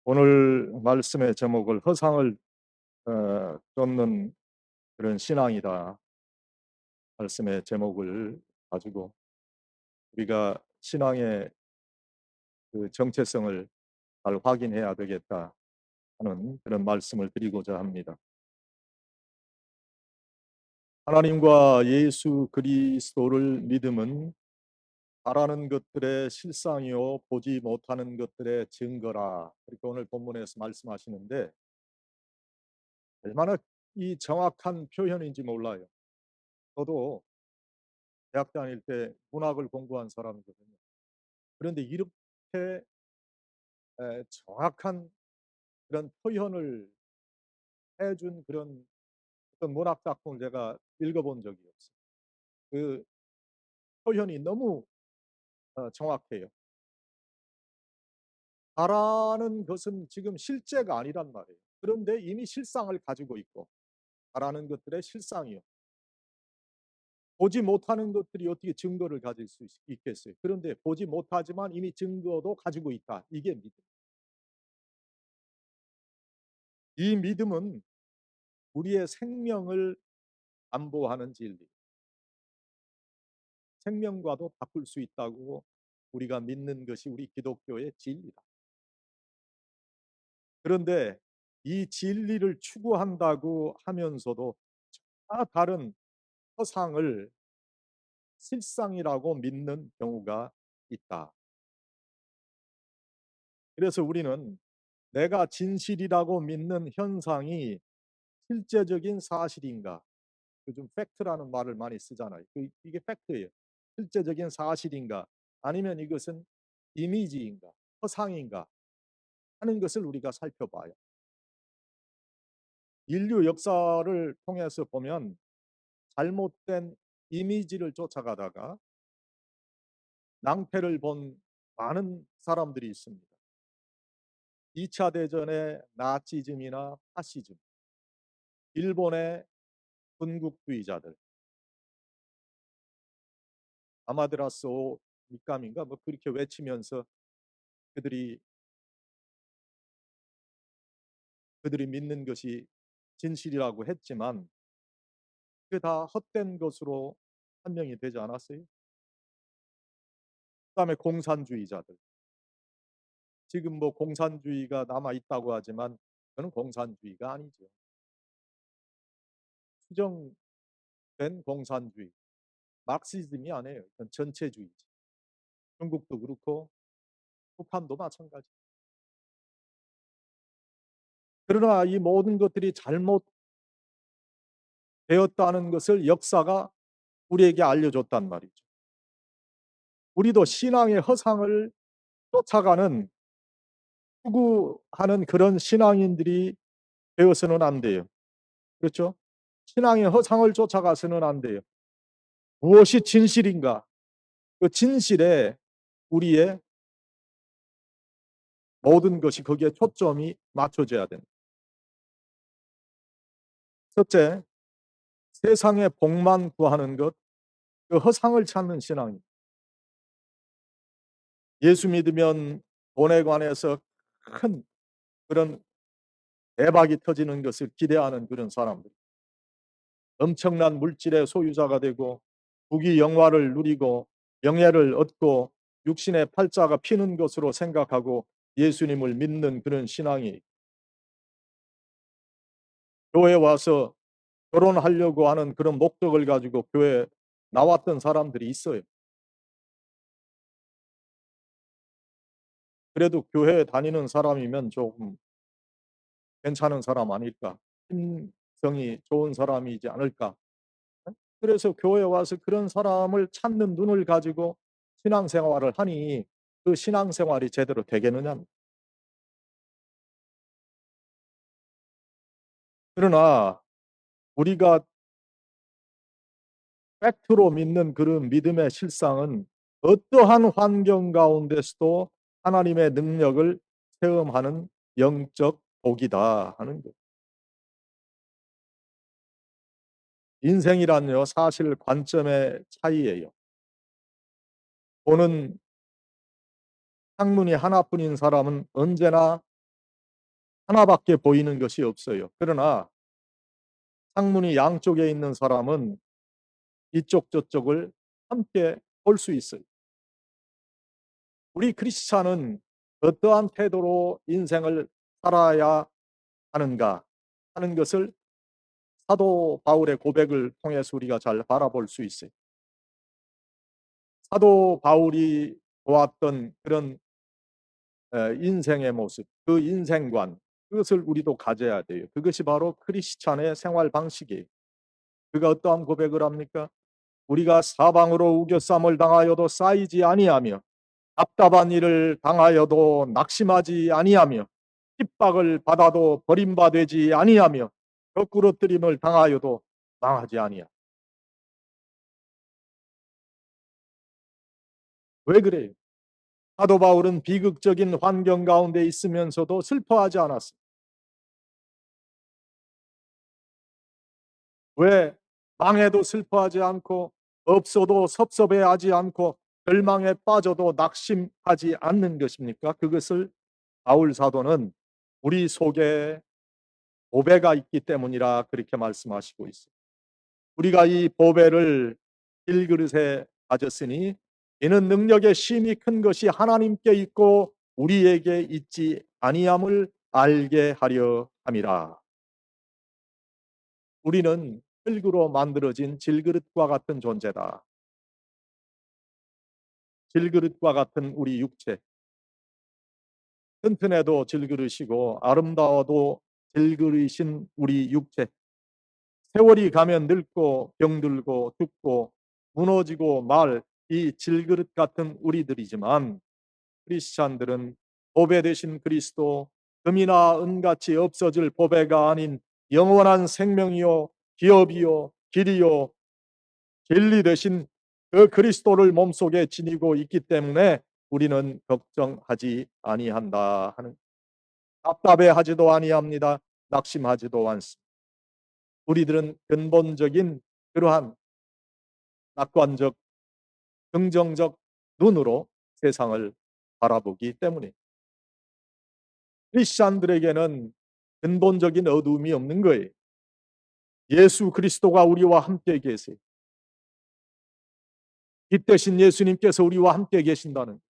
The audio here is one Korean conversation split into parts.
오늘 말씀의 제목을 허상을 쫓는 그런 신앙이다. 말씀의 제목을 가지고 우리가 신앙의 그 정체성을 잘 확인해야 되겠다 하는 그런 말씀을 드리고자 합니다. 하나님과 예수 그리스도를 믿음은 바라는 것들의 실상이요 보지 못하는 것들의 증거라. 그렇게 오늘 본문에서 말씀하시는데 얼마나 이 정확한 표현인지 몰라요. 저도 대학 다닐 때 문학을 공부한 사람이거든요. 그런데 이렇게 정확한 그런 표현을 해준 그런 어떤 문학 작품을 제가 읽어 본 적이 없어요. 그 표현이 너무 정확해요. 바라는 것은 지금 실제가 아니란 말이에요. 그런데 이미 실상을 가지고 있고 바라는 것들의 실상이요. 보지 못하는 것들이 어떻게 증거를 가질 수 있겠어요. 그런데 보지 못하지만 이미 증거도 가지고 있다. 이게 믿음. 이 믿음은 우리의 생명을 안보하는 진리, 생명과도 바꿀 수 있다고 우리가 믿는 것이 우리 기독교의 진리다. 그런데 이 진리를 추구한다고 하면서도 다른 허상을 실상이라고 믿는 경우가 있다. 그래서 우리는 내가 진실이라고 믿는 현상이 실제적인 사실인가? 요즘 팩트라는 말을 많이 쓰잖아요. 이게 팩트예요. 실제적인 사실인가? 아니면 이것은 이미지인가? 허상인가? 하는 것을 우리가 살펴봐요. 인류 역사를 통해서 보면 잘못된 이미지를 쫓아가다가 낭패를 본 많은 사람들이 있습니다. 2차 대전의 나치즘이나 파시즘, 일본의 군국주의자들, 아마테라스 밑감인가 뭐 그렇게 외치면서 그들이 믿는 것이 진실이라고 했지만 그게 다 헛된 것으로 판명이 되지 않았어요? 그다음에 공산주의자들. 지금 뭐 공산주의가 남아 있다고 하지만 그는 공산주의가 아니죠. 수정된 공산주의, 막시즘이 아니에요. 이건 전체주의죠. 중국도 그렇고 북한도 마찬가지. 그러나 이 모든 것들이 잘못되었다는 것을 역사가 우리에게 알려줬단 말이죠. 우리도 신앙의 허상을 쫓아가는 추구하는 그런 신앙인들이 되어서는 안 돼요. 그렇죠? 신앙의 허상을 쫓아가서는 안 돼요. 무엇이 진실인가? 그 진실에 우리의 모든 것이 거기에 초점이 맞춰져야 됩니다. 첫째, 세상의 복만 구하는 것, 그 허상을 찾는 신앙입니다. 예수 믿으면 돈에 관해서 큰 그런 대박이 터지는 것을 기대하는 그런 사람들. 엄청난 물질의 소유자가 되고 부귀 영화를 누리고 명예를 얻고 육신의 팔자가 피는 것으로 생각하고 예수님을 믿는 그런 신앙이 교회에 와서 결혼하려고 하는 그런 목적을 가지고 교회에 나왔던 사람들이 있어요. 그래도 교회에 다니는 사람이면 조금 괜찮은 사람 아닐까? 심성이 좋은 사람이지 않을까? 그래서 교회에 와서 그런 사람을 찾는 눈을 가지고 신앙생활을 하니 그 신앙생활이 제대로 되겠느냐. 그러나 우리가 팩트로 믿는 그런 믿음의 실상은 어떠한 환경 가운데서도 하나님의 능력을 체험하는 영적 복이다 하는 거예요. 인생이란요 사실 관점의 차이예요. 보는 창문이 하나뿐인 사람은 언제나 하나밖에 보이는 것이 없어요. 그러나 창문이 양쪽에 있는 사람은 이쪽 저쪽을 함께 볼 수 있어요. 우리 크리스찬은 어떠한 태도로 인생을 살아야 하는가 하는 것을 사도 바울의 고백을 통해서 우리가 잘 바라볼 수 있어요. 사도 바울이 보았던 그런 인생의 모습, 그 인생관, 그것을 우리도 가져야 돼요. 그것이 바로 크리스찬의 생활 방식이에요. 그가 어떠한 고백을 합니까? 우리가 사방으로 우겨쌈을 당하여도 쌓이지 아니하며 답답한 일을 당하여도 낙심하지 아니하며 핍박을 받아도 버림받지 아니하며 거꾸로뜨림을 당하여도 망하지 아니하. 왜 그래요? 사도 바울은 비극적인 환경 가운데 있으면서도 슬퍼하지 않았어요. 왜? 망해도 슬퍼하지 않고 없어도 섭섭해하지 않고 절망에 빠져도 낙심하지 않는 것입니까? 그것을 바울 사도는 우리 속에 보배가 있기 때문이라 그렇게 말씀하시고 있어요. 우리가 이 보배를 길그릇에 가졌으니 이는 능력의 심이 큰 것이 하나님께 있고 우리에게 있지 아니함을 알게 하려 함이라. 우리는 흙으로 만들어진 질그릇과 같은 존재다. 질그릇과 같은 우리 육체, 튼튼해도 질그릇이고 아름다워도 질그릇인 우리 육체, 세월이 가면 늙고 병들고 죽고 무너지고 말 이 질그릇 같은 우리들이지만 크리스찬들은 보배 되신 그리스도, 금이나 은같이 없어질 보배가 아닌 영원한 생명이요 기업이요 길이요 진리 되신 그 그리스도를 몸속에 지니고 있기 때문에 우리는 걱정하지 아니한다 하는, 답답해하지도 아니합니다. 낙심하지도 않습니다. 우리들은 근본적인 그러한 낙관적 긍정적 눈으로 세상을 바라보기 때문에 크리스찬들에게는 근본적인 어두움이 없는 거예요. 예수 그리스도가 우리와 함께 계세요. 빛 대신 예수님께서 우리와 함께 계신다는,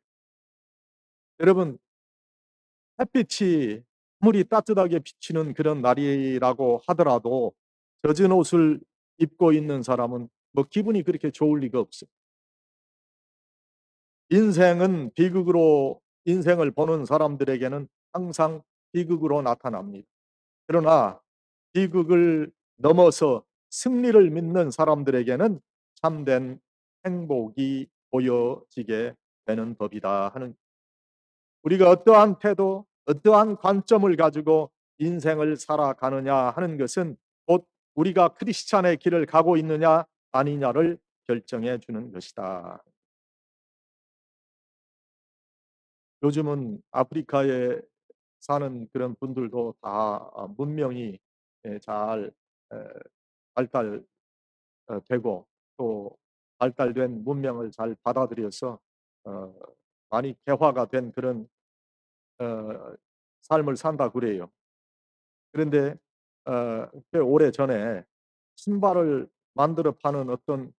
여러분, 햇빛이 아무리 따뜻하게 비치는 그런 날이라고 하더라도 젖은 옷을 입고 있는 사람은 뭐 기분이 그렇게 좋을 리가 없어요. 인생은 비극으로 인생을 보는 사람들에게는 항상 비극으로 나타납니다. 그러나 비극을 넘어서 승리를 믿는 사람들에게는 참된 행복이 보여지게 되는 법이다 하는, 우리가 어떠한 태도, 어떠한 관점을 가지고 인생을 살아가느냐 하는 것은 곧 우리가 크리스찬의 길을 가고 있느냐 아니냐를 결정해 주는 것이다. 요즘은 아프리카에 사는 그런 분들도 다 문명이 잘 발달 되고 또 발달된 문명을 잘 받아들여서 어 많이 개화가 된 그런 어 삶을 산다 그래요. 그런데 꽤 오래전에 신발을 만들어 파는 어떤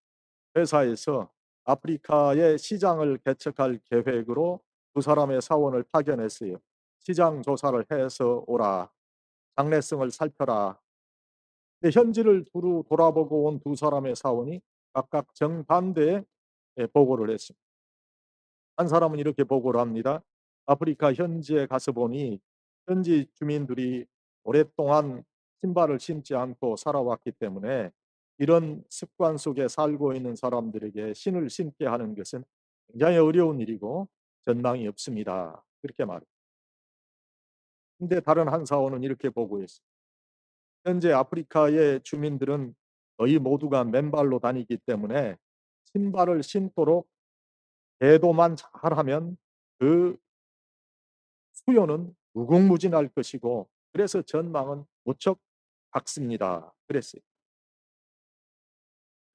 회사에서 아프리카의 시장을 개척할 계획으로 두 사람의 사원을 파견했어요. "시장 조사를 해서 오라. 장래성을 살펴라." 근데 현지를 두루 돌아보고 온 두 사람의 사원이 각각 정반대의 보고를 했습니다. 한 사람은 이렇게 보고를 합니다. "아프리카 현지에 가서 보니 현지 주민들이 오랫동안 신발을 신지 않고 살아왔기 때문에 이런 습관 속에 살고 있는 사람들에게 신을 신게 하는 것은 굉장히 어려운 일이고 전망이 없습니다." 그렇게 말해요. 근데 다른 한 사원은 이렇게 보고했어요. "현재 아프리카의 주민들은 거의 모두가 맨발로 다니기 때문에 신발을 신도록 계도만 잘하면 그 수요는 무궁무진할 것이고 그래서 전망은 무척 밝습니다." 그랬어요.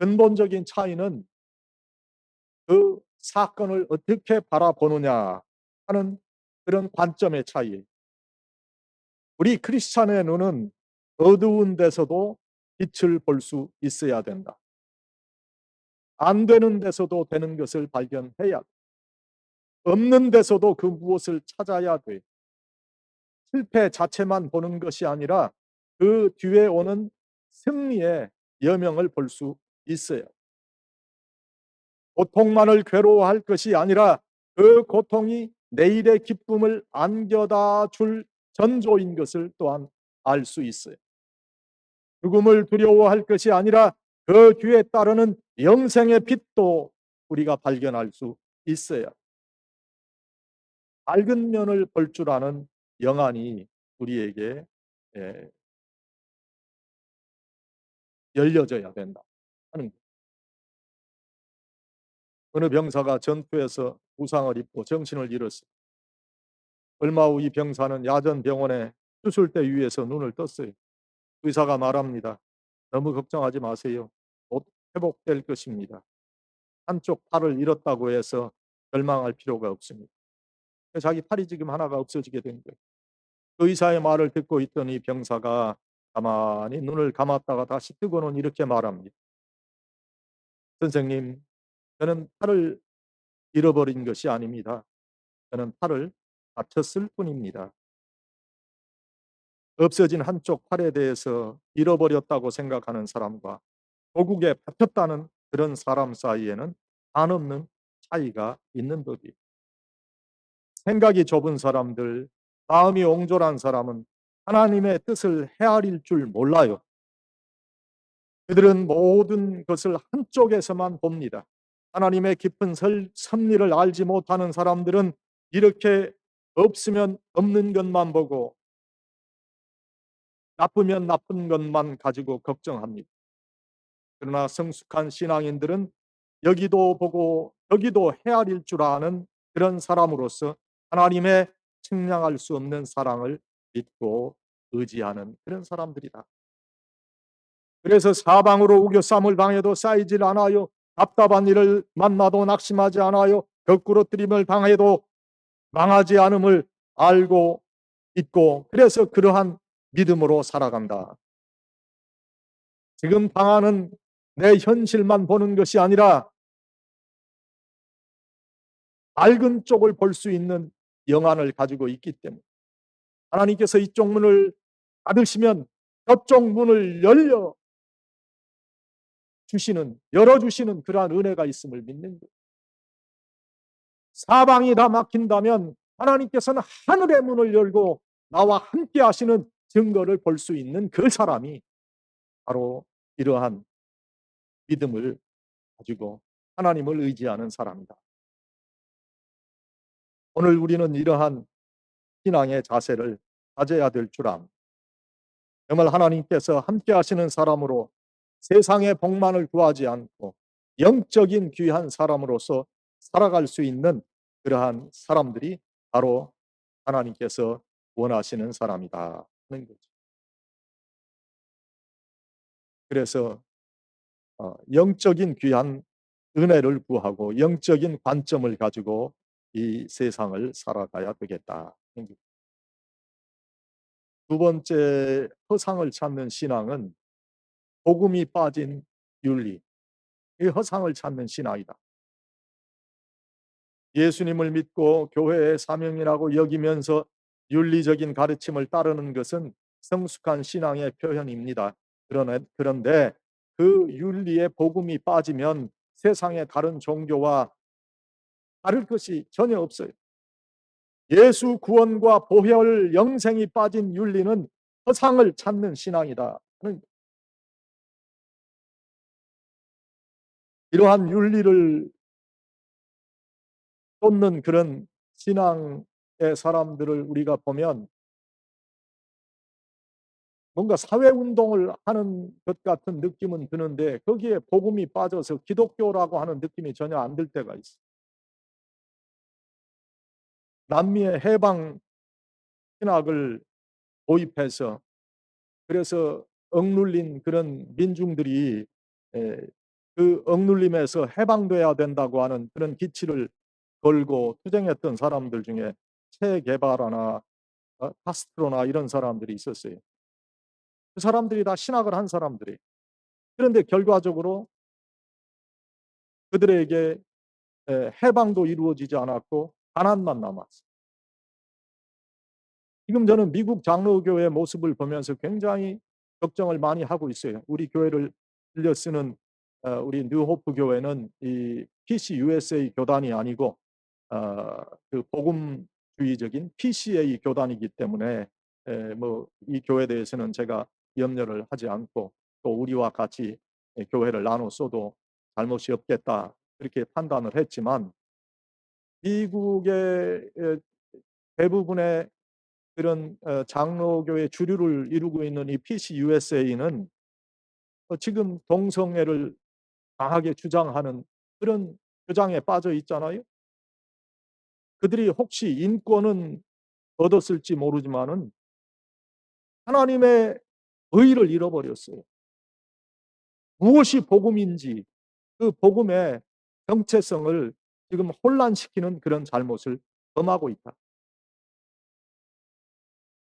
근본적인 차이는 그 사건을 어떻게 바라보느냐 하는 그런 관점의 차이예요. 우리 크리스찬의 눈은 어두운 데서도 빛을 볼 수 있어야 된다. 안 되는 데서도 되는 것을 발견해야 돼. 없는 데서도 그 무엇을 찾아야 돼. 실패 자체만 보는 것이 아니라 그 뒤에 오는 승리의 여명을 볼 수 있어요. 고통만을 괴로워할 것이 아니라 그 고통이 내일의 기쁨을 안겨다 줄 전조인 것을 또한 알 수 있어요. 죽음을 두려워할 것이 아니라 그 뒤에 따르는 영생의 빛도 우리가 발견할 수 있어요. 밝은 면을 볼 줄 아는 영안이 우리에게 예, 열려져야 된다 하는 거예요. 어느 병사가 전투에서 부상을 입고 정신을 잃었어요. 얼마 후 이 병사는 야전 병원의 수술대 위에서 눈을 떴어요. 의사가 말합니다. 너무 걱정하지 마세요. 곧 회복될 것입니다. 한쪽 팔을 잃었다고 해서 절망할 필요가 없습니다. 자기 팔이 지금 하나가 없어지게 된 거예요. 그 의사의 말을 듣고 있던 이 병사가 가만히 눈을 감았다가 다시 뜨고는 이렇게 말합니다. 선생님, 저는 팔을 잃어버린 것이 아닙니다. 저는 팔을 다쳤을 뿐입니다. 없어진 한쪽 팔에 대해서 잃어버렸다고 생각하는 사람과 조국에 바쳤다는 그런 사람 사이에는 한없는 차이가 있는 법이에요. 생각이 좁은 사람들, 마음이 옹졸한 사람은 하나님의 뜻을 헤아릴 줄 몰라요. 그들은 모든 것을 한쪽에서만 봅니다. 하나님의 깊은 섭리를 알지 못하는 사람들은 이렇게 없으면 없는 것만 보고 나쁘면 나쁜 것만 가지고 걱정합니다. 그러나 성숙한 신앙인들은 여기도 보고 여기도 헤아릴 줄 아는 그런 사람으로서 하나님의 측량할 수 없는 사랑을 믿고 의지하는 그런 사람들이다. 그래서 사방으로 우겨쌈을 당해도 쌓이질 않아요. 답답한 일을 만나도 낙심하지 않아요. 거꾸로뜨림을 당해도 망하지 않음을 알고 있고, 그래서 그러한 믿음으로 살아간다. 지금 당하는 내 현실만 보는 것이 아니라 맑은 쪽을 볼 수 있는 영안을 가지고 있기 때문에 하나님께서 이쪽 문을 닫으시면 저쪽 문을 열어주시는 그러한 은혜가 있음을 믿는 거예요. 사방이 다 막힌다면 하나님께서는 하늘의 문을 열고 나와 함께 하시는 증거를 볼 수 있는 그 사람이 바로 이러한 믿음을 가지고 하나님을 의지하는 사람이다. 오늘 우리는 이러한 신앙의 자세를 가져야 될 줄 압니다. 정말 하나님께서 함께 하시는 사람으로 세상의 복만을 구하지 않고 영적인 귀한 사람으로서 살아갈 수 있는 그러한 사람들이 바로 하나님께서 원하시는 사람이다 하는 거죠. 그래서 영적인 귀한 은혜를 구하고 영적인 관점을 가지고 이 세상을 살아가야 되겠다. 두 번째 허상을 찾는 신앙은 복음이 빠진 윤리, 이 허상을 찾는 신앙이다. 예수님을 믿고 교회의 사명이라고 여기면서 윤리적인 가르침을 따르는 것은 성숙한 신앙의 표현입니다. 그런데 그 윤리의 복음이 빠지면 세상의 다른 종교와 다를 것이 전혀 없어요. 예수 구원과 보혈 영생이 빠진 윤리는 허상을 찾는 신앙이다. 이러한 윤리를 쫓는 그런 신앙의 사람들을 우리가 보면 뭔가 사회운동을 하는 것 같은 느낌은 드는데 거기에 복음이 빠져서 기독교라고 하는 느낌이 전혀 안 들 때가 있어요. 남미의 해방 신학을 도입해서 그래서 억눌린 그런 민중들이 그 억눌림에서 해방돼야 된다고 하는 그런 기치를 걸고 투쟁했던 사람들 중에 체 게바라나 카스트로나 이런 사람들이 있었어요. 그 사람들이 다 신학을 한 사람들이에요. 그런데 결과적으로 그들에게 해방도 이루어지지 않았고 가난만 남았어요. 지금 저는 미국 장로교회 모습을 보면서 굉장히 걱정을 많이 하고 있어요. 우리 교회를 빌려 쓰는 우리 뉴호프 교회는 이 PCUSA 교단이 아니고 그 복음주의적인 PCA 교단이기 때문에 뭐 이 교회에 대해서는 제가 염려를 하지 않고 또 우리와 같이 교회를 나눠 써도 잘못이 없겠다 그렇게 판단을 했지만 미국의 대부분의 그런 장로교의 주류를 이루고 있는 이 PCUSA는 지금 동성애를 강하게 주장하는 그런 주장에 빠져 있잖아요. 그들이 혹시 인권은 얻었을지 모르지만은 하나님의 의의를 잃어버렸어요. 무엇이 복음인지 그 복음의 정체성을 지금 혼란시키는 그런 잘못을 범하고 있다.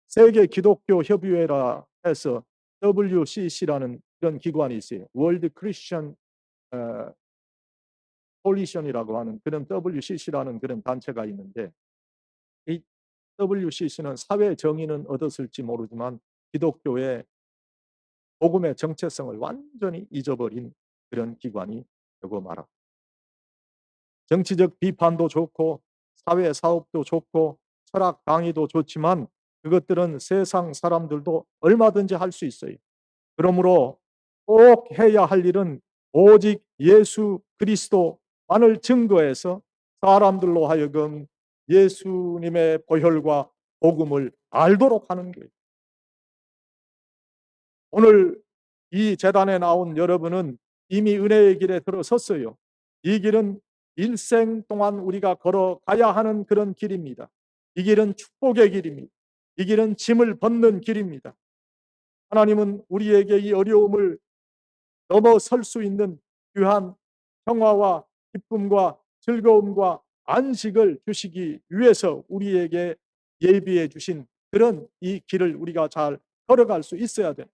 세계 기독교 협의회라 해서 WCC라는 그런 기관이 있어요. 월드 크리스천 콜리션이라고 하는 그런 WCC라는 그런 단체가 있는데 이 WCC는 사회 정의는 얻었을지 모르지만 기독교의 복음의 정체성을 완전히 잊어버린 그런 기관이 되고 말합니다. 정치적 비판도 좋고 사회 사업도 좋고 철학 강의도 좋지만 그것들은 세상 사람들도 얼마든지 할 수 있어요. 그러므로 꼭 해야 할 일은 오직 예수 그리스도만을 증거해서 사람들로 하여금 예수님의 보혈과 복음을 알도록 하는 거예요. 오늘 이 재단에 나온 여러분은 이미 은혜의 길에 들어섰어요. 이 길은 일생 동안 우리가 걸어가야 하는 그런 길입니다. 이 길은 축복의 길입니다. 이 길은 짐을 벗는 길입니다. 하나님은 우리에게 이 어려움을 넘어설 수 있는 귀한 평화와 기쁨과 즐거움과 안식을 주시기 위해서 우리에게 예비해 주신 그런 이 길을 우리가 잘 걸어갈 수 있어야 돼.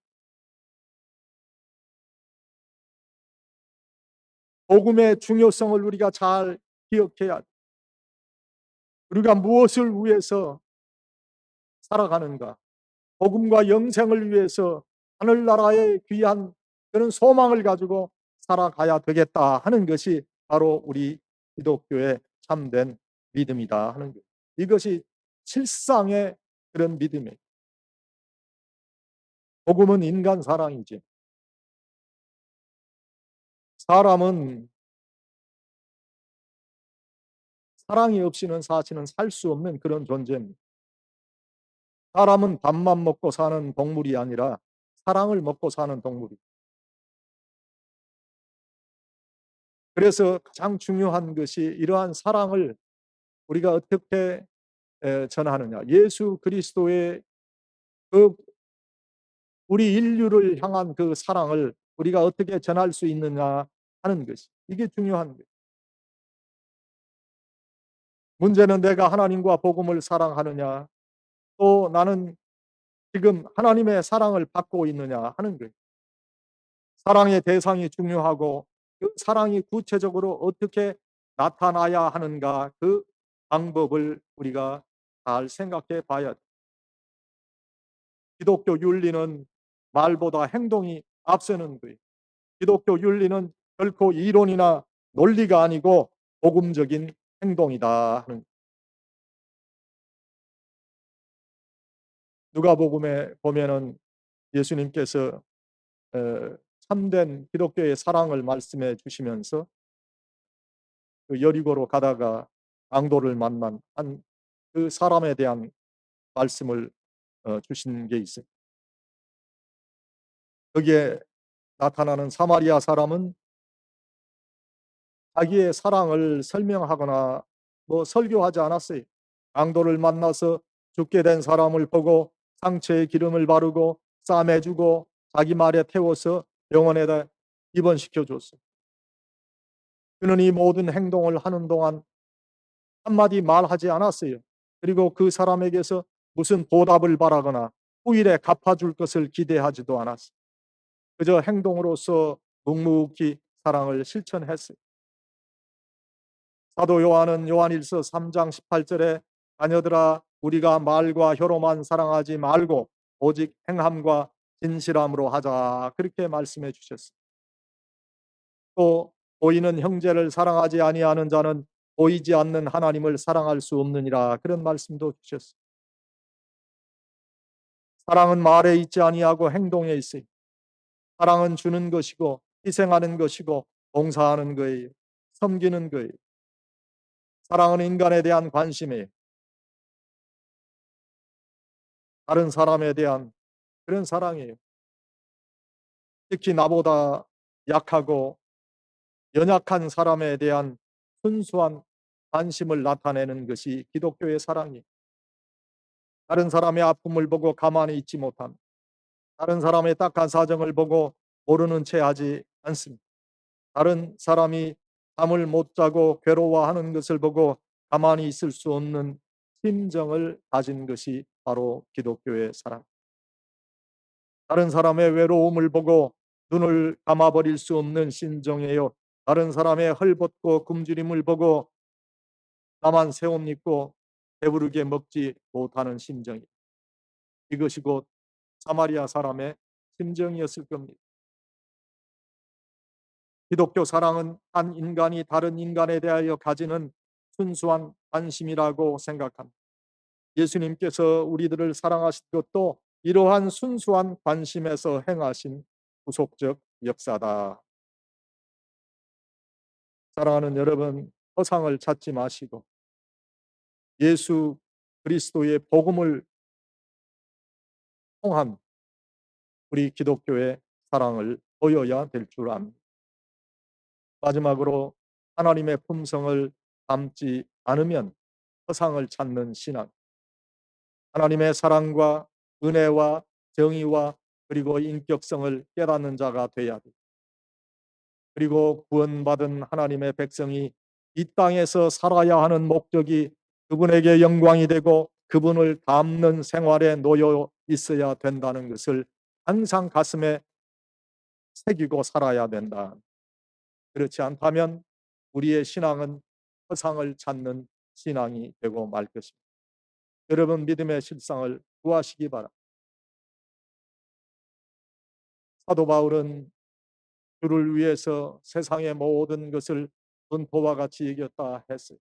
복음의 중요성을 우리가 잘 기억해야 돼. 우리가 무엇을 위해서 살아가는가? 복음과 영생을 위해서 하늘나라의 귀한 그런 소망을 가지고 살아가야 되겠다 하는 것이 바로 우리 기독교의 참된 믿음이다 하는 것. 이것이 실상의 그런 믿음이에요. 복음은 인간 사랑이지. 사람은 사랑이 없이는 사실은 살 수 없는 그런 존재입니다. 사람은 밥만 먹고 사는 동물이 아니라 사랑을 먹고 사는 동물이에요. 그래서 가장 중요한 것이 이러한 사랑을 우리가 어떻게 전하느냐. 예수 그리스도의 그 우리 인류를 향한 그 사랑을 우리가 어떻게 전할 수 있느냐 하는 것이 이게 중요한 거예요. 문제는 내가 하나님과 복음을 사랑하느냐 또 나는 지금 하나님의 사랑을 받고 있느냐 하는 거예요. 사랑의 대상이 중요하고 그 사랑이 구체적으로 어떻게 나타나야 하는가 그 방법을 우리가 잘 생각해 봐야 돼요. 기독교 윤리는 말보다 행동이 앞서는 거예요. 기독교 윤리는 결코 이론이나 논리가 아니고 복음적인 행동이다 하는. 누가복음에 보면은 예수님께서 참된 기독교의 사랑을 말씀해 주시면서 그 여리고로 가다가 강도를 만난 한 그 사람에 대한 말씀을 주신 게 있어요. 거기에 나타나는 사마리아 사람은 자기의 사랑을 설명하거나 뭐 설교하지 않았어요. 강도를 만나서 죽게 된 사람을 보고 상처에 기름을 바르고 싸매주고 자기 말에 태워서 병원에다 입원시켜 줬어요. 그는 이 모든 행동을 하는 동안 한마디 말하지 않았어요. 그리고 그 사람에게서 무슨 보답을 바라거나 후일에 갚아줄 것을 기대하지도 않았어요. 그저 행동으로서 묵묵히 사랑을 실천했어요. 사도 요한은 요한일서 3장 18절에 자녀들아 우리가 말과 혀로만 사랑하지 말고 오직 행함과 진실함으로 하자 그렇게 말씀해 주셨습니다. 또 보이는 형제를 사랑하지 아니하는 자는 보이지 않는 하나님을 사랑할 수 없느니라 그런 말씀도 주셨습니다. 사랑은 말에 있지 아니하고 행동에 있어요. 사랑은 주는 것이고 희생하는 것이고 봉사하는 거예요. 섬기는 거예요. 사랑은 인간에 대한 관심이에요. 다른 사람에 대한 그런 사랑이에요. 특히 나보다 약하고 연약한 사람에 대한 순수한 관심을 나타내는 것이 기독교의 사랑이에요. 다른 사람의 아픔을 보고 가만히 있지 못함. 다른 사람의 딱한 사정을 보고 모르는 채 하지 않습니다. 다른 사람이 잠을 못 자고 괴로워하는 것을 보고 가만히 있을 수 없는 심정을 가진 것이 바로 기독교의 사랑. 다른 사람의 외로움을 보고 눈을 감아버릴 수 없는 심정이에요. 다른 사람의 헐벗고 굶주림을 보고 나만 새 옷 입고 배부르게 먹지 못하는 심정이. 이것이 곧 사마리아 사람의 심정이었을 겁니다. 기독교 사랑은 한 인간이 다른 인간에 대하여 가지는 순수한 관심이라고 생각합니다. 예수님께서 우리들을 사랑하신 것도 이러한 순수한 관심에서 행하신 구속적 역사다. 사랑하는 여러분, 허상을 찾지 마시고 예수 그리스도의 복음을 통한 우리 기독교의 사랑을 보여야 될 줄 압니다. 마지막으로 하나님의 품성을 담지 않으면 허상을 찾는 신앙, 하나님의 사랑과 은혜와 정의와 그리고 인격성을 깨닫는 자가 되어야 돼. 그리고 구원받은 하나님의 백성이 이 땅에서 살아야 하는 목적이 그분에게 영광이 되고 그분을 닮는 생활에 놓여 있어야 된다는 것을 항상 가슴에 새기고 살아야 된다. 그렇지 않다면 우리의 신앙은 허상을 찾는 신앙이 되고 말 것입니다. 여러분 믿음의 실상을 구하시기 바랍니다. 사도 바울은 주를 위해서 세상의 모든 것을 분포와 같이 여겼다 했어요.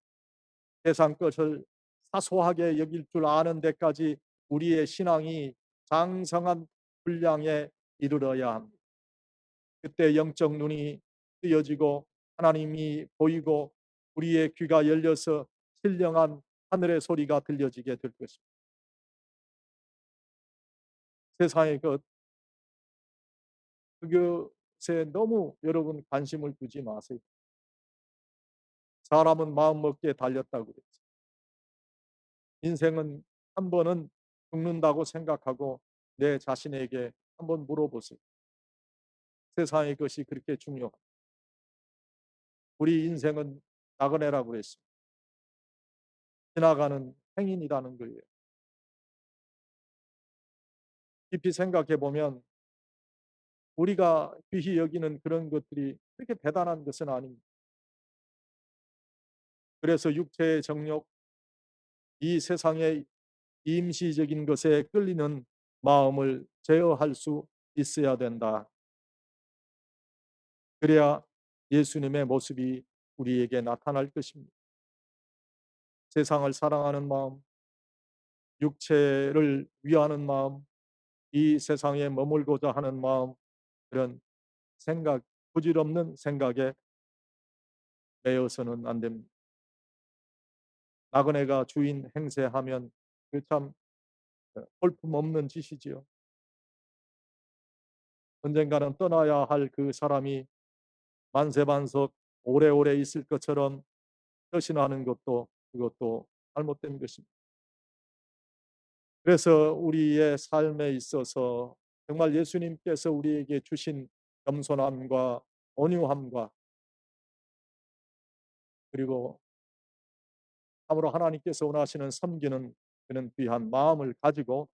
세상 것을 사소하게 여길 줄 아는 데까지 우리의 신앙이 장성한 분량에 이르러야 합니다. 그때 영적 눈이 뜨여지고 하나님이 보이고 우리의 귀가 열려서 신령한 하늘의 소리가 들려지게 될 것입니다. 세상의 그것에 너무 여러분 관심을 두지 마세요. 사람은 마음먹기에 달렸다고 그랬죠. 인생은 한 번은 죽는다고 생각하고 내 자신에게 한번 물어보세요. 세상의 것이 그렇게 중요합니다. 우리 인생은 나그네라고 그랬습니다. 지나가는 행인이라는 거예요. 깊이 생각해 보면 우리가 귀히 여기는 그런 것들이 그렇게 대단한 것은 아닙니다. 그래서 육체의 정욕, 이 세상의 임시적인 것에 끌리는 마음을 제어할 수 있어야 된다. 그래야 예수님의 모습이 우리에게 나타날 것입니다. 세상을 사랑하는 마음, 육체를 위하는 마음, 이 세상에 머물고자 하는 마음, 그런 생각, 부질없는 생각에 매여서는 안 됩니다. 나그네가 주인 행세하면 그 참 볼품없는 짓이지요. 언젠가는 떠나야 할 그 사람이 만세반석 오래오래 있을 것처럼 결신하는 것도 그것도 잘못된 것입니다. 그래서 우리의 삶에 있어서 정말 예수님께서 우리에게 주신 겸손함과 온유함과 그리고 참으로 하나님께서 원하시는 섬기는 그런 귀한 마음을 가지고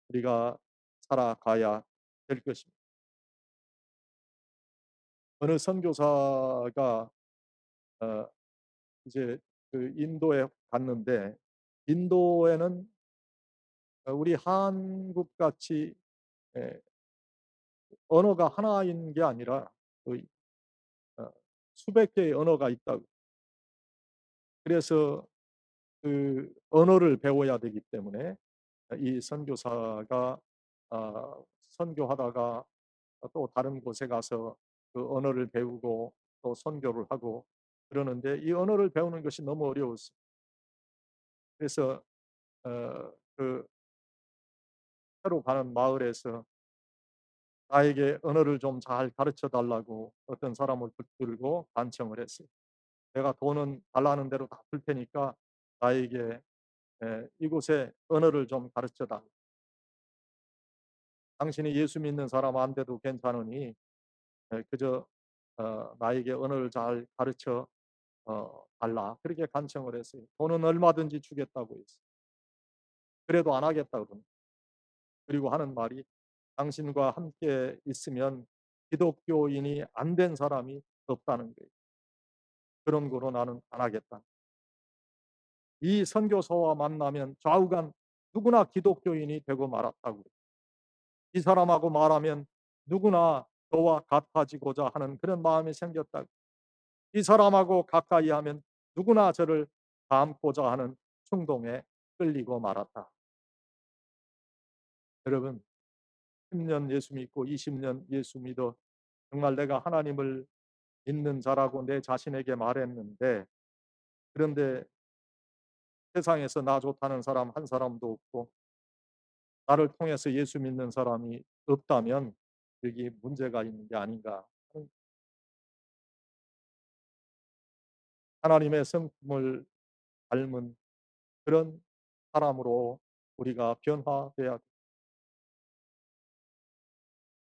우리가 살아가야 될 것입니다. 어느 선교사가 어 이제 그 인도에 갔는데, 인도에는 우리 한국 같이 예 언어가 하나인 게 아니라 그 어 수백 개의 언어가 있다고. 그래서 그 언어를 배워야 되기 때문에 이 선교사가 선교하다가 또 다른 곳에 가서 그 언어를 배우고 또 선교를 하고 그러는데, 이 언어를 배우는 것이 너무 어려웠어요. 그래서 그 새로 가는 마을에서 나에게 언어를 좀 잘 가르쳐 달라고 어떤 사람을 붙들고 간청을 했어요. "내가 돈은 달라는 대로 다 줄 테니까 나에게 이곳의 언어를 좀 가르쳐 달라. 당신이 예수 믿는 사람 안 돼도 괜찮으니 그저 나에게 언어를 잘 가르쳐 달라." 그렇게 간청을 했어요. 돈은 얼마든지 주겠다고 했어요. 그래도 안 하겠다고 그럽니다. 그리고 하는 말이 "당신과 함께 있으면 기독교인이 안 된 사람이 없다는 거예요. 그런 거로 나는 안 하겠다." 이 선교사와 만나면 좌우간 누구나 기독교인이 되고 말았다고. 이 사람하고 말하면 누구나 저와 같아지고자 하는 그런 마음이 생겼다. 이 사람하고 가까이 하면 누구나 저를 닮고자 하는 충동에 끌리고 말았다. 여러분, 10년 예수 믿고 20년 예수 믿어 정말 내가 하나님을 믿는 자라고 내 자신에게 말했는데, 그런데 세상에서 나 좋다는 사람 한 사람도 없고 나를 통해서 예수 믿는 사람이 없다면 여기 문제가 있는 게 아닌가 하는, 하나님의 성품을 닮은 그런 사람으로 우리가 변화돼야 돼.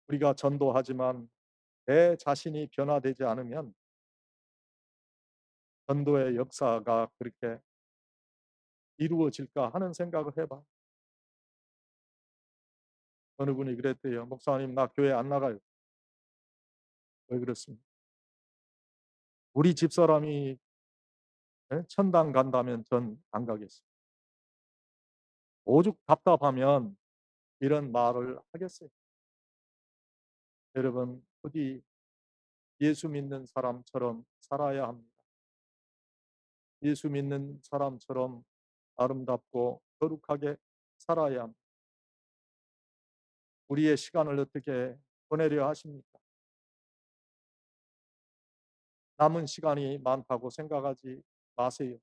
우리가 전도하지만 내 자신이 변화되지 않으면 전도의 역사가 그렇게 이루어질까 하는 생각을 해봐. 어느 분이 그랬대요. "목사님, 나 교회 안 나가요." 왜 그렇습니까? 우리 집사람이 천당 간다면 전 안 가겠어요. 오죽 답답하면 이런 말을 하겠어요. 여러분, 부디 예수 믿는 사람처럼 살아야 합니다. 예수 믿는 사람처럼 아름답고 거룩하게 살아야 합니다. 우리의 시간을 어떻게 보내려 하십니까? 남은 시간이 많다고 생각하지 마세요.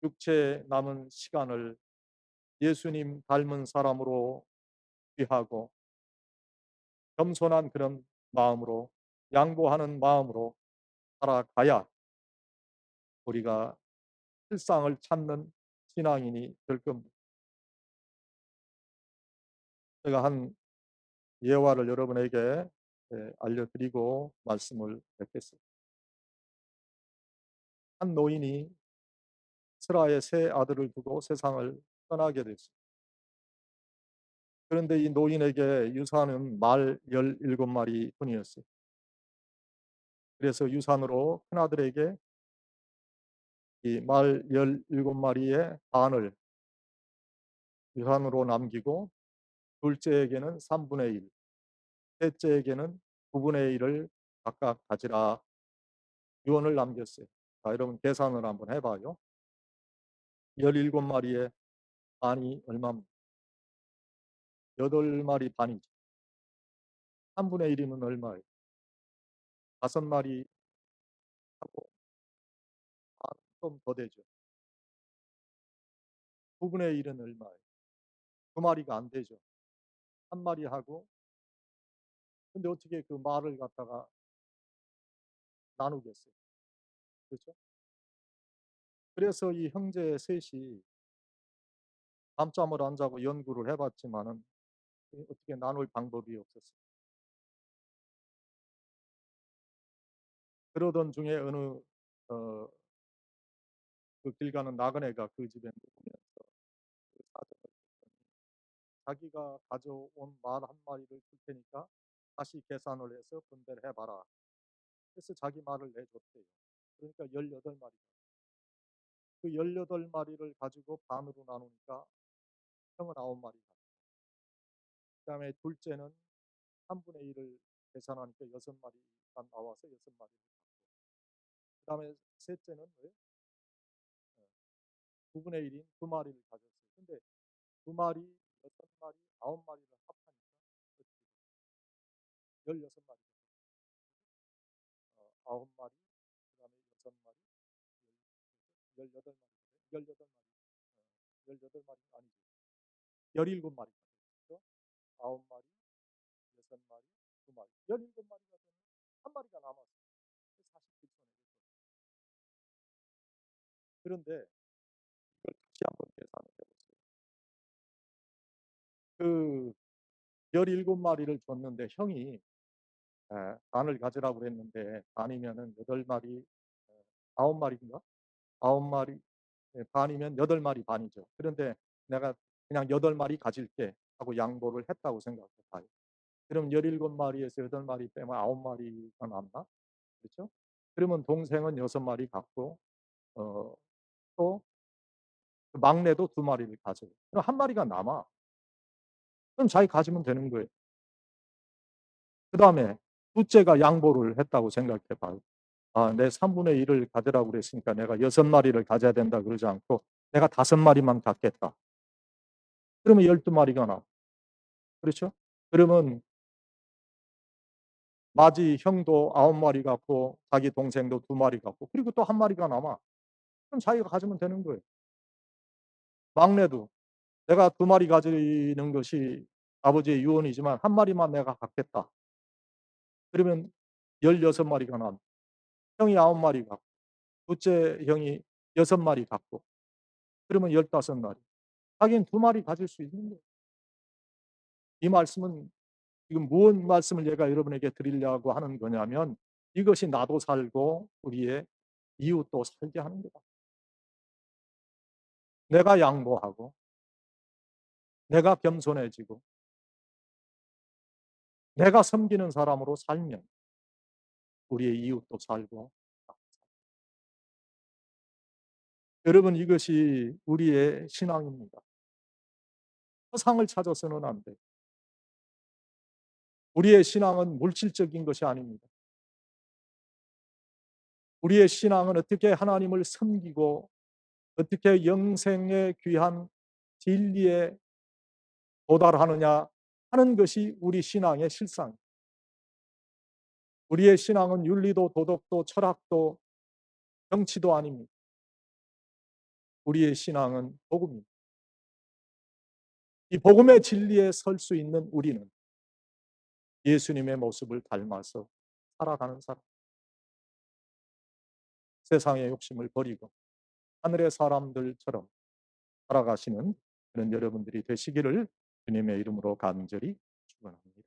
육체의 남은 시간을 예수님 닮은 사람으로 귀하고 겸손한 그런 마음으로, 양보하는 마음으로 살아가야 우리가 실상을 찾는 신앙인이 될 겁니다. 제가 한 예화를 여러분에게 알려드리고 말씀을 맺겠습니다. 한 노인이 스라의 세 아들을 두고 세상을 떠나게 됐습니다. 그런데 이 노인에게 유산은 말 17마리 뿐이었어요. 그래서 유산으로 큰아들에게 이 말 17마리의 반을 유산으로 남기고, 둘째에게는 3분의 1, 셋째에게는 9분의 1을 각각 가지라 유언을 남겼어요. 자, 여러분 계산을 한번 해 봐요. 17마리의 반이 얼마입니까? 8마리 반이죠. 3분의 1이면 얼마예요? 5마리 하고 반 좀 더 되죠. 9분의 1은 얼마예요? 2마리가 안 되죠. 1마리 하고, 근데 어떻게 그 말을 갖다가 나누겠어요. 그렇죠? 그래서 이 형제 셋이 밤잠을 안 자고 연구를 해 봤지만은 어떻게 나눌 방법이 없었어요. 그러던 중에 어느 어 그 길 가는 나그네가 그 집에 묵으면서 자기가 가져온 말 한 마리를 줄 테니까 다시 계산을 해서 분배를 해봐라. 그래서 자기 말을 내줬대요. 그러니까 18마리. 그 18마리를 가지고 반으로 나누니까 형은 9마리 가지고, 그다음에 둘째는 3분의 1을 계산하니까 6마리가 나와서 6마리를 갖고, 그다음에 셋째는 왜? 9분의 1인 2마리를 가졌어요. 근데 2마리, 6마리, 9마리를 합하니까 16마리, 9마리, 그다음에 6마리, 18마리, 18마리, 18마리 아니죠. 17마리 가졌죠. 9마리, 6마리, 2마리, 17마리가 되면 한 마리가 남았어요. 47손에. 그런데 이걸 다시 한번 계산을 해보세요. 그 17마리를 줬는데 형이 반을 가지라고 그랬는데 반이면은 8마리, 9마리인가? 9마리, 반이면 8마리 반이죠. 그런데 내가 그냥 8마리 가질게 하고 양보를 했다고 생각해 봐요. 그럼 17마리에서 8마리 빼면 9마리가 남나? 그렇죠? 그러면 동생은 6마리 갖고 또 그 막내도 2마리를 가져요. 그럼 한 마리가 남아. 그럼 자기 가지면 되는 거예요. 그다음에 둘째가 양보를 했다고 생각해 봐요. 내 3분의 1을 가져라고 그랬으니까 내가 6마리를 가져야 된다 그러지 않고 내가 5마리만 갖겠다. 그러면 12마리가 나와. 그렇죠? 그러면 마지 형도 9마리 갖고 자기 동생도 2마리 갖고 그리고 또 한 마리가 남아. 그럼 자기가 가지면 되는 거예요. 막내도 내가 2마리 가지는 것이 아버지의 유언이지만 한 마리만 내가 갖겠다. 그러면 16마리가 남아. 형이 9마리 갖고 둘째 형이 6마리 갖고 그러면 15마리. 하긴 2마리 가질 수 있는 거예요. 이 말씀은 지금 무슨 말씀을 제가 여러분에게 드리려고 하는 거냐면 이것이 나도 살고 우리의 이웃도 살게 하는 거다. 내가 양보하고 내가 겸손해지고 내가 섬기는 사람으로 살면 우리의 이웃도 살고, 여러분 이것이 우리의 신앙입니다. 허상을 찾아서는 안 돼요. 우리의 신앙은 물질적인 것이 아닙니다. 우리의 신앙은 어떻게 하나님을 섬기고 어떻게 영생의 귀한 진리에 도달하느냐 하는 것이 우리 신앙의 실상. 우리의 신앙은 윤리도 도덕도 철학도 정치도 아닙니다. 우리의 신앙은 복음입니다. 이 복음의 진리에 설 수 있는 우리는 예수님의 모습을 닮아서 살아가는 사람. 세상의 욕심을 버리고 하늘의 사람들처럼 살아가시는 그런 여러분들이 되시기를 주님의 이름으로 간절히 축원합니다.